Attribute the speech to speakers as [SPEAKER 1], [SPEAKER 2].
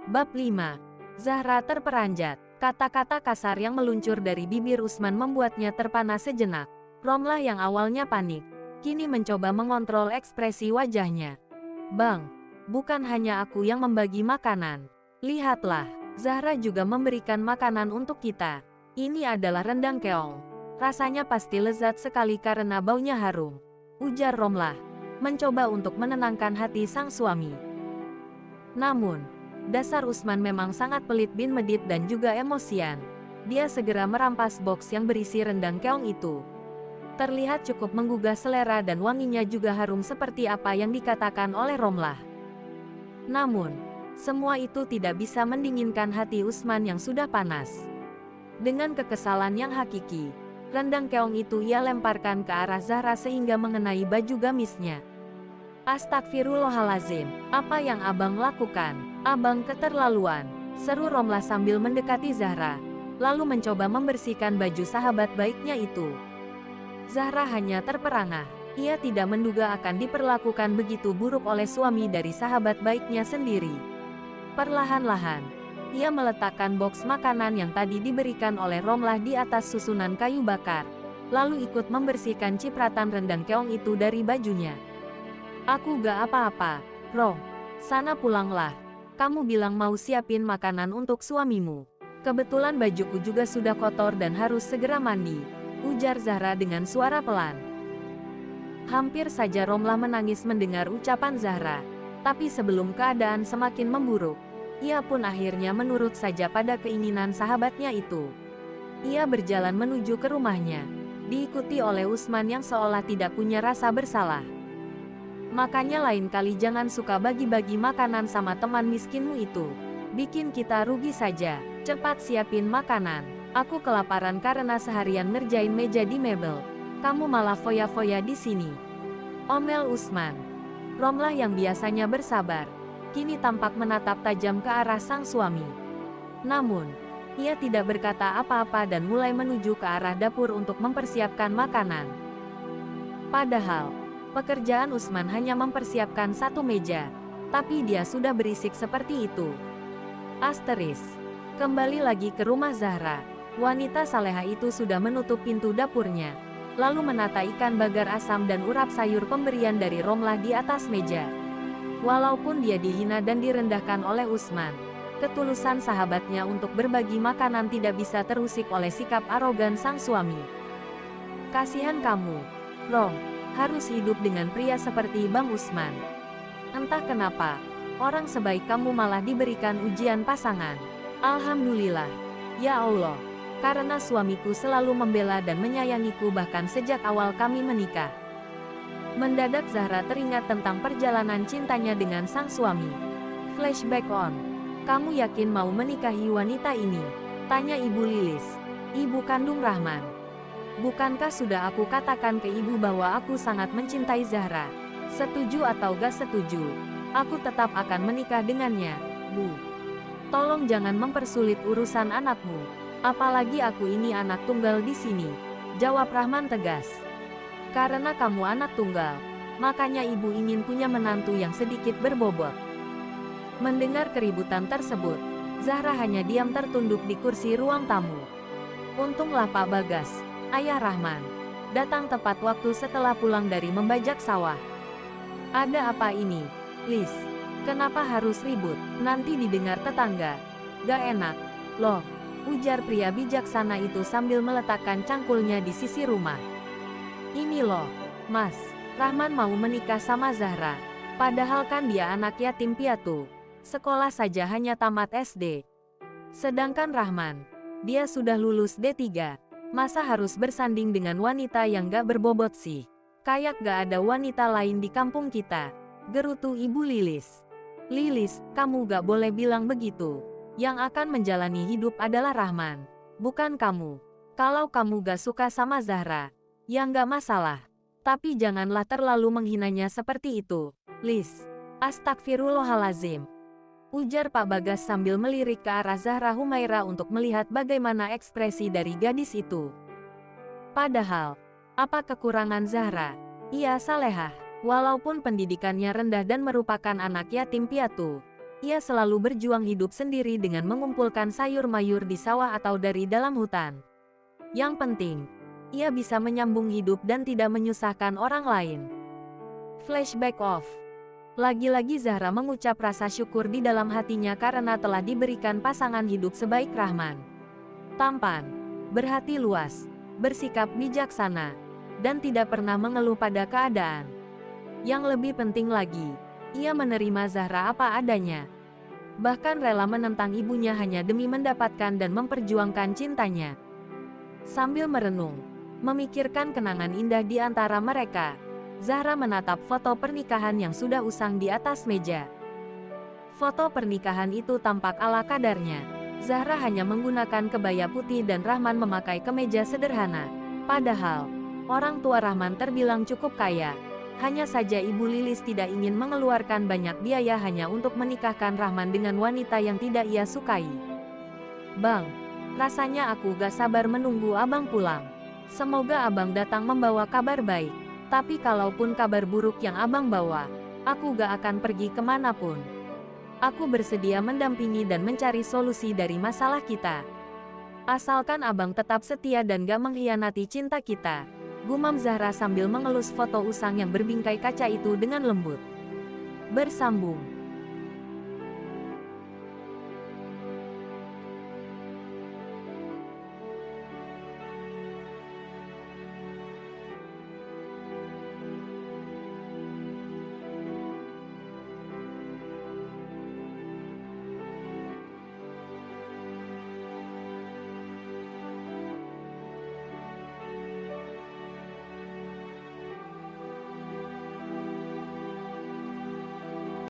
[SPEAKER 1] Bab 5. Zahra terperanjat. Kata-kata kasar yang meluncur dari bibir Usman membuatnya terpana sejenak. Romlah yang awalnya panik, kini mencoba mengontrol ekspresi wajahnya. Bang, bukan hanya aku yang membagi makanan. Lihatlah, Zahra juga memberikan makanan untuk kita. Ini adalah rendang keong. Rasanya pasti lezat sekali karena baunya harum. Ujar Romlah, mencoba untuk menenangkan hati sang suami. Namun, dasar Usman memang sangat pelit bin medit dan juga emosian. Dia segera merampas box yang berisi rendang keong itu. Terlihat cukup menggugah selera dan wanginya juga harum seperti apa yang dikatakan oleh Romlah. Namun, semua itu tidak bisa mendinginkan hati Usman yang sudah panas. Dengan kekesalan yang hakiki, rendang keong itu ia lemparkan ke arah Zahra sehingga mengenai baju gamisnya. Astagfirullahalazim, apa yang abang lakukan? Abang keterlaluan, seru Romlah sambil mendekati Zahra, lalu mencoba membersihkan baju sahabat baiknya itu. Zahra hanya terperangah, ia tidak menduga akan diperlakukan begitu buruk oleh suami dari sahabat baiknya sendiri. Perlahan-lahan, ia meletakkan box makanan yang tadi diberikan oleh Romlah di atas susunan kayu bakar, lalu ikut membersihkan cipratan rendang keong itu dari bajunya. Aku gak apa-apa, Rom. Sana pulanglah. Kamu bilang mau siapin makanan untuk suamimu. Kebetulan bajuku juga sudah kotor dan harus segera mandi, ujar Zahra dengan suara pelan. Hampir saja Romlah menangis mendengar ucapan Zahra. Tapi sebelum keadaan semakin memburuk, ia pun akhirnya menurut saja pada keinginan sahabatnya itu. Ia berjalan menuju ke rumahnya, diikuti oleh Usman yang seolah tidak punya rasa bersalah. Makanya lain kali jangan suka bagi-bagi makanan sama teman miskinmu itu. Bikin kita rugi saja. Cepat siapin makanan. Aku kelaparan karena seharian ngerjain meja di mebel. Kamu malah foya-foya di sini. Omel Usman. Romlah yang biasanya bersabar, kini tampak menatap tajam ke arah sang suami. Namun, ia tidak berkata apa-apa dan mulai menuju ke arah dapur untuk mempersiapkan makanan. Padahal, pekerjaan Usman hanya mempersiapkan satu meja, tapi dia sudah berisik seperti itu. Asteris. Kembali lagi ke rumah Zahra, wanita saleha itu sudah menutup pintu dapurnya, lalu menata ikan bagar asam dan urap sayur pemberian dari Romlah di atas meja. Walaupun dia dihina dan direndahkan oleh Usman, ketulusan sahabatnya untuk berbagi makanan tidak bisa terusik oleh sikap arogan sang suami. Kasihan kamu, Rom, harus hidup dengan pria seperti Bang Usman. Entah kenapa, orang sebaik kamu malah diberikan ujian pasangan. Alhamdulillah, ya Allah, karena suamiku selalu membela dan menyayangiku bahkan sejak awal kami menikah. Mendadak Zahra teringat tentang perjalanan cintanya dengan sang suami. Flashback on. Kamu yakin mau menikahi wanita ini? Tanya Ibu Lilis, ibu kandung Rahman. Bukankah sudah aku katakan ke ibu bahwa aku sangat mencintai Zahra? Setuju atau gak setuju, aku tetap akan menikah dengannya, Bu. Tolong jangan mempersulit urusan anakmu. Apalagi aku ini anak tunggal di sini, jawab Rahman tegas. Karena kamu anak tunggal, makanya ibu ingin punya menantu yang sedikit berbobot. Mendengar keributan tersebut, Zahra hanya diam tertunduk di kursi ruang tamu. Untunglah Pak Bagas, ayah Rahman, datang tepat waktu setelah pulang dari membajak sawah. Ada apa ini, Lis? Kenapa harus ribut? Nanti didengar tetangga. Gak enak, loh, ujar pria bijaksana itu sambil meletakkan cangkulnya di sisi rumah. Ini loh, Mas, Rahman mau menikah sama Zahra. Padahal kan dia anak yatim piatu. Sekolah saja hanya tamat SD. Sedangkan Rahman, dia sudah lulus D3. Masa harus bersanding dengan wanita yang gak berbobot sih? Kayak gak ada wanita lain di kampung kita, gerutu Ibu Lilis. Lilis, kamu gak boleh bilang begitu. Yang akan menjalani hidup adalah Rahman, bukan kamu. Kalau kamu gak suka sama Zahra, ya gak masalah. Tapi janganlah terlalu menghinanya seperti itu, Lis. Astagfirullahalazim, ujar Pak Bagas sambil melirik ke arah Zahra Humaira untuk melihat bagaimana ekspresi dari gadis itu. Padahal, apa kekurangan Zahra? Ia salehah, walaupun pendidikannya rendah dan merupakan anak yatim piatu. Ia selalu berjuang hidup sendiri dengan mengumpulkan sayur mayur di sawah atau dari dalam hutan. Yang penting, ia bisa menyambung hidup dan tidak menyusahkan orang lain. Flashback off. Lagi-lagi Zahra mengucap rasa syukur di dalam hatinya karena telah diberikan pasangan hidup sebaik Rahman. Tampan, berhati luas, bersikap bijaksana, dan tidak pernah mengeluh pada keadaan. Yang lebih penting lagi, ia menerima Zahra apa adanya. Bahkan rela menentang ibunya hanya demi mendapatkan dan memperjuangkan cintanya. Sambil merenung, memikirkan kenangan indah di antara mereka, Zahra menatap foto pernikahan yang sudah usang di atas meja. Foto pernikahan itu tampak ala kadarnya. Zahra hanya menggunakan kebaya putih dan Rahman memakai kemeja sederhana. Padahal, orang tua Rahman terbilang cukup kaya. Hanya saja Ibu Lilis tidak ingin mengeluarkan banyak biaya hanya untuk menikahkan Rahman dengan wanita yang tidak ia sukai. "Bang, rasanya aku gak sabar menunggu abang pulang. Semoga abang datang membawa kabar baik. Tapi kalaupun kabar buruk yang abang bawa, aku gak akan pergi kemanapun. Aku bersedia mendampingi dan mencari solusi dari masalah kita. Asalkan abang tetap setia dan gak mengkhianati cinta kita," gumam Zahra sambil mengelus foto usang yang berbingkai kaca itu dengan lembut. Bersambung.